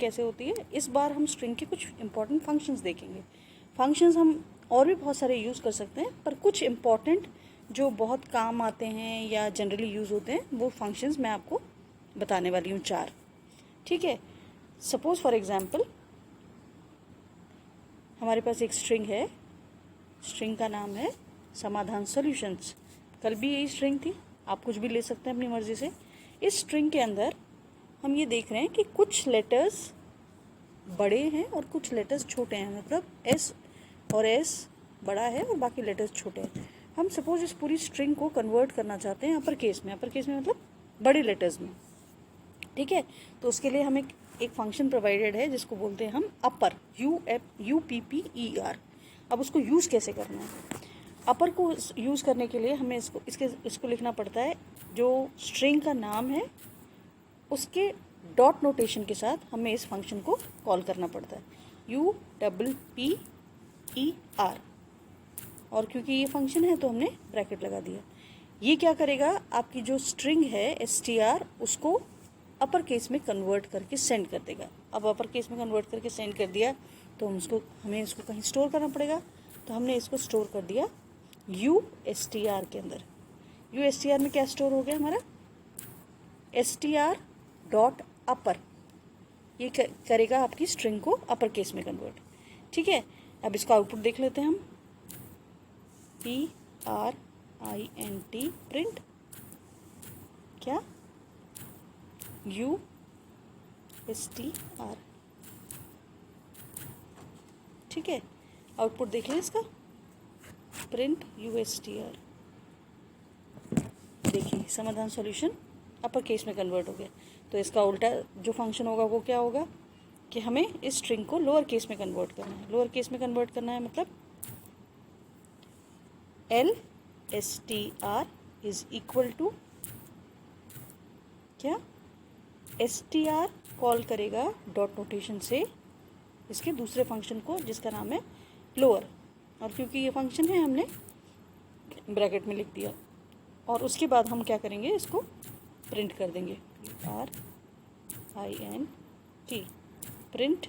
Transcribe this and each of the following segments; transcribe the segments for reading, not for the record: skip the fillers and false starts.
कैसे होती है। इस बार हम स्ट्रिंग के कुछ इंपॉर्टेंट फंक्शंस देखेंगे। फंक्शंस हम और भी बहुत सारे यूज़ कर सकते हैं, पर कुछ इंपॉर्टेंट जो बहुत काम आते हैं या जनरली यूज़ होते हैं वो फंक्शंस मैं आपको बताने वाली हूँ 4। ठीक है। सपोज़ फॉर एग्ज़ाम्पल हमारे पास एक स्ट्रिंग है, स्ट्रिंग का नाम है समाधान सॉल्यूशंस। कल भी यही स्ट्रिंग थी, आप कुछ भी ले सकते हैं अपनी मर्ज़ी से। इस स्ट्रिंग के अंदर हम ये देख रहे हैं कि कुछ लेटर्स बड़े हैं और कुछ लेटर्स छोटे हैं, मतलब एस और एस बड़ा है और बाकी लेटर्स छोटे हैं। हम सपोज इस पूरी स्ट्रिंग को कन्वर्ट करना चाहते हैं अपर केस में मतलब बड़े लेटर्स में। ठीक है, तो उसके लिए हमें एक फंक्शन प्रोवाइडेड है जिसको बोलते हैं हम अपर, UPPER। अब उसको यूज़ कैसे करना है? अपर को यूज़ करने के लिए हमें इसको लिखना पड़ता है, जो स्ट्रिंग का नाम है उसके डॉट नोटेशन के साथ हमें इस फंक्शन को कॉल करना पड़ता है, UPPER। और क्योंकि ये फंक्शन है तो हमने ब्रैकेट लगा दिया। ये क्या करेगा, आपकी जो स्ट्रिंग है STR उसको अपर केस में कन्वर्ट करके सेंड कर देगा। अब अपर केस में कन्वर्ट करके सेंड कर दिया तो हमें इसको कहीं स्टोर करना पड़ेगा, तो हमने इसको स्टोर कर दिया USTR के अंदर। USTR में क्या स्टोर हो गया हमारा, STR डॉट अपर। ये करेगा आपकी स्ट्रिंग को अपर केस में कन्वर्ट। ठीक है, अब इसका आउटपुट देख लेते हैं हम। PRINT प्रिंट क्या, USTR। ठीक है, आउटपुट देख लें इसका, प्रिंट USTR। देखिए समाधान सॉल्यूशन अपर केस में कन्वर्ट हो गया। तो इसका उल्टा जो फंक्शन होगा वो क्या होगा कि हमें इस स्ट्रिंग को लोअर केस में कन्वर्ट करना है। लोअर केस में कन्वर्ट करना है मतलब LSTR इज इक्वल टू क्या, STR कॉल करेगा डॉट नोटेशन से इसके दूसरे फंक्शन को जिसका नाम है लोअर, और क्योंकि ये फंक्शन है हमने ब्रैकेट में लिख दिया। और उसके बाद हम क्या करेंगे, इसको प्रिंट कर देंगे, PRINT प्रिंट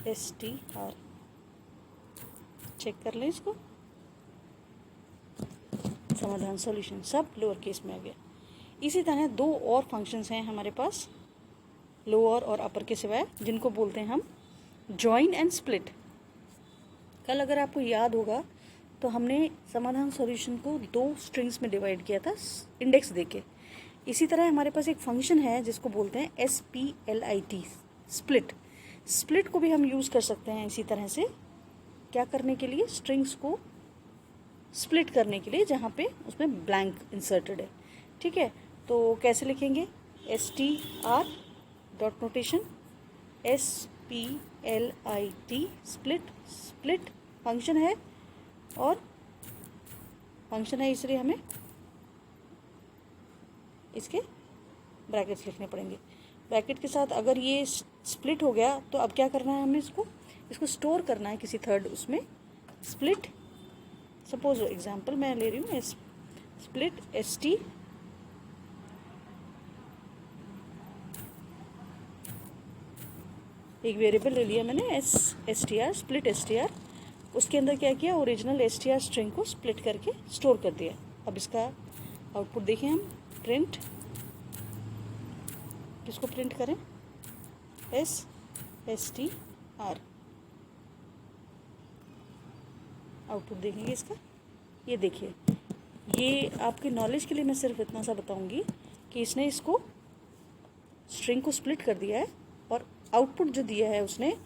LSTR। चेक कर लें इसको, समाधान सॉल्यूशन सब लोअर केस में आ गया। इसी तरह दो और फंक्शंस हैं हमारे पास लोअर और अपर के सिवाय, जिनको बोलते हैं हम जॉइन एंड स्प्लिट। कल अगर आपको याद होगा तो हमने समाधान सॉल्यूशन को दो स्ट्रिंग्स में डिवाइड किया था इंडेक्स देके। इसी तरह हमारे पास एक फंक्शन है जिसको बोलते हैं SPLIT, स्प्लिट। स्प्लिट को भी हम यूज़ कर सकते हैं इसी तरह से, क्या करने के लिए, स्ट्रिंग्स को स्प्लिट करने के लिए जहाँ पे उसमें ब्लैंक इंसर्टेड है। ठीक है, तो कैसे लिखेंगे, STR dot notation SPLIT split. Split function है और फंक्शन है इसलिए हमें इसके ब्रैकेट्स लिखने पड़ेंगे। ब्रैकेट के साथ अगर ये स्प्लिट हो गया तो अब क्या करना है, हमें इसको स्टोर करना है किसी थर्ड उसमें। स्प्लिट, सपोज एग्जांपल मैं ले रही हूँ, स्प्लिट ST एक वेरिएबल ले लिया मैंने STR, स्प्लिट STR। उसके अंदर क्या किया, ओरिजिनल STR स्ट्रिंग को स्प्लिट करके स्टोर कर दिया। अब इसका आउटपुट देखें हम, प्रिंट, किसको प्रिंट करें, STR। आउटपुट देखेंगे इसका, ये देखिए, ये आपकी नॉलेज के लिए मैं सिर्फ इतना सा बताऊंगी कि इसने इसको स्ट्रिंग को स्प्लिट कर दिया है और आउटपुट जो दिया है उसने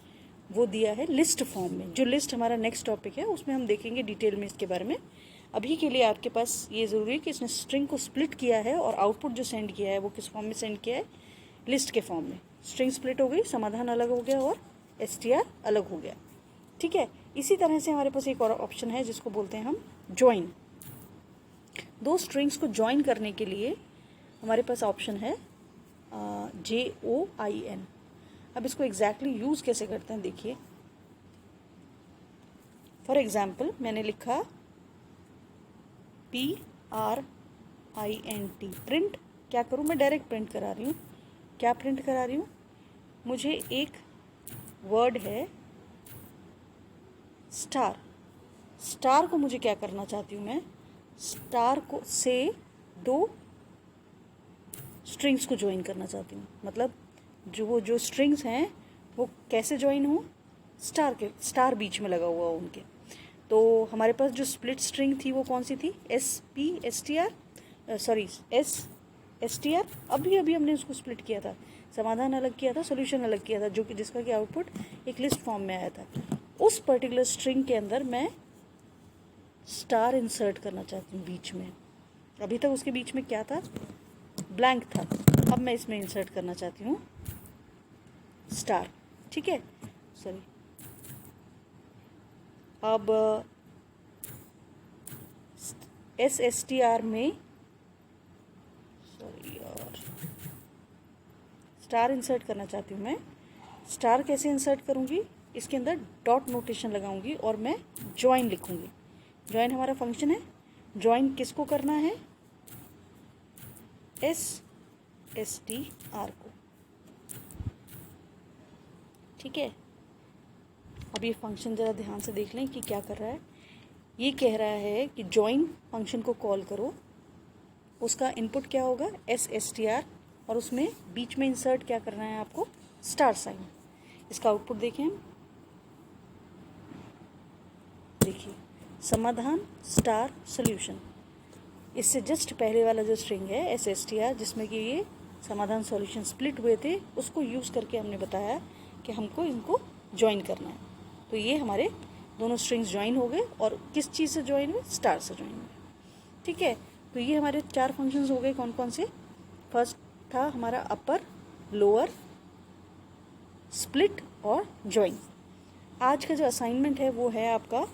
वो दिया है लिस्ट फॉर्म में। जो लिस्ट हमारा नेक्स्ट टॉपिक है उसमें हम देखेंगे डिटेल में इसके बारे में। अभी के लिए आपके पास ये ज़रूरी है कि इसने स्ट्रिंग को स्प्लिट किया है और आउटपुट जो सेंड किया है वो किस फॉर्म में सेंड किया है, लिस्ट के फॉर्म में। स्ट्रिंग स्प्लिट हो गई, समाधान अलग हो गया और STR अलग हो गया। ठीक है, इसी तरह से हमारे पास एक और ऑप्शन है जिसको बोलते हैं हम ज्वाइन। दो स्ट्रिंग्स को ज्वाइन करने के लिए हमारे पास ऑप्शन है JOIN। अब इसको एग्जैक्टली यूज़ कैसे करते हैं देखिए। फॉर एग्जाम्पल मैंने लिखा PRINT प्रिंट क्या करूँ, मैं डायरेक्ट प्रिंट करा रही हूँ। क्या प्रिंट करा रही हूँ, मुझे एक वर्ड है स्टार। स्टार को मुझे क्या करना चाहती हूँ, मैं स्टार को से दो स्ट्रिंग्स को ज्वाइन करना चाहती हूँ। मतलब जो स्ट्रिंग्स हैं वो कैसे ज्वाइन हो, स्टार बीच में लगा हुआ हो उनके। तो हमारे पास जो स्प्लिट स्ट्रिंग थी वो कौन सी थी, एस टी आर। अभी हमने उसको स्प्लिट किया था, समाधान अलग किया था, सॉल्यूशन अलग किया था, जो कि जिसका कि आउटपुट एक लिस्ट फॉर्म में आया था। उस पर्टिकुलर स्ट्रिंग के अंदर मैं स्टार इंसर्ट करना चाहती हूँ बीच में। अभी तक उसके बीच में क्या था, ब्लैंक था। अब मैं इसमें इंसर्ट करना चाहती हूँ स्टार। ठीक है, सॉरी। अब एस टी आर में स्टार इंसर्ट करना चाहती हूँ मैं। स्टार कैसे इंसर्ट करूँगी, इसके अंदर डॉट नोटेशन लगाऊंगी और मैं ज्वाइन लिखूँगी। ज्वाइन हमारा फंक्शन है। ज्वाइन किसको करना है, एस टी आर को। ठीक है, अब ये फंक्शन ज़रा ध्यान से देख लें कि क्या कर रहा है। ये कह रहा है कि ज्वाइन फंक्शन को कॉल करो, उसका इनपुट क्या होगा, एस टी आर, और उसमें बीच में इंसर्ट क्या करना है आपको, स्टार साइन। इसका आउटपुट देखें हम, देखिए समाधान स्टार सॉल्यूशन। इससे जस्ट पहले वाला जो स्ट्रिंग है एस टी आर, जिसमें कि ये समाधान सॉल्यूशन स्प्लिट हुए थे, उसको यूज़ करके हमने बताया कि हमको इनको ज्वाइन करना है। तो ये हमारे दोनों स्ट्रिंग्स ज्वाइन हो गए, और किस चीज़ से ज्वाइन हुए, स्टार से ज्वाइन हुए। ठीक है, तो ये हमारे 4 फंक्शंस हो गए। कौन कौन से, फर्स्ट था हमारा अपर, लोअर, स्प्लिट और ज्वाइन। आज का जो असाइनमेंट है वो है आपका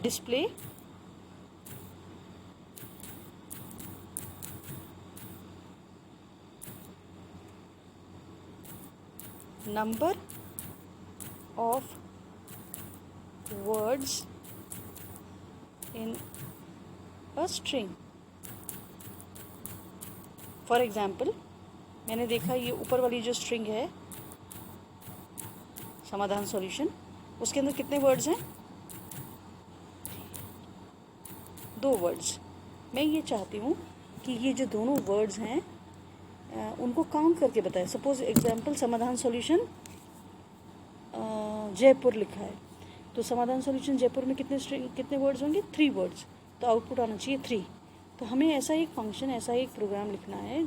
display number of words in a string। For example, मैंने देखा ये ऊपर वाली जो स्ट्रिंग है समाधान सॉल्यूशन, उसके अंदर कितने वर्ड्स हैं, 2 वर्ड्स। मैं ये चाहती हूँ कि ये जो दोनों वर्ड्स हैं उनको काउंट करके बताएं। सपोज एग्जाम्पल, समाधान सॉल्यूशन जयपुर लिखा है, तो समाधान सॉल्यूशन जयपुर में कितने वर्ड्स होंगे, 3 वर्ड्स। तो आउटपुट आना चाहिए 3। तो हमें ऐसा एक फंक्शन, ऐसा एक प्रोग्राम लिखना है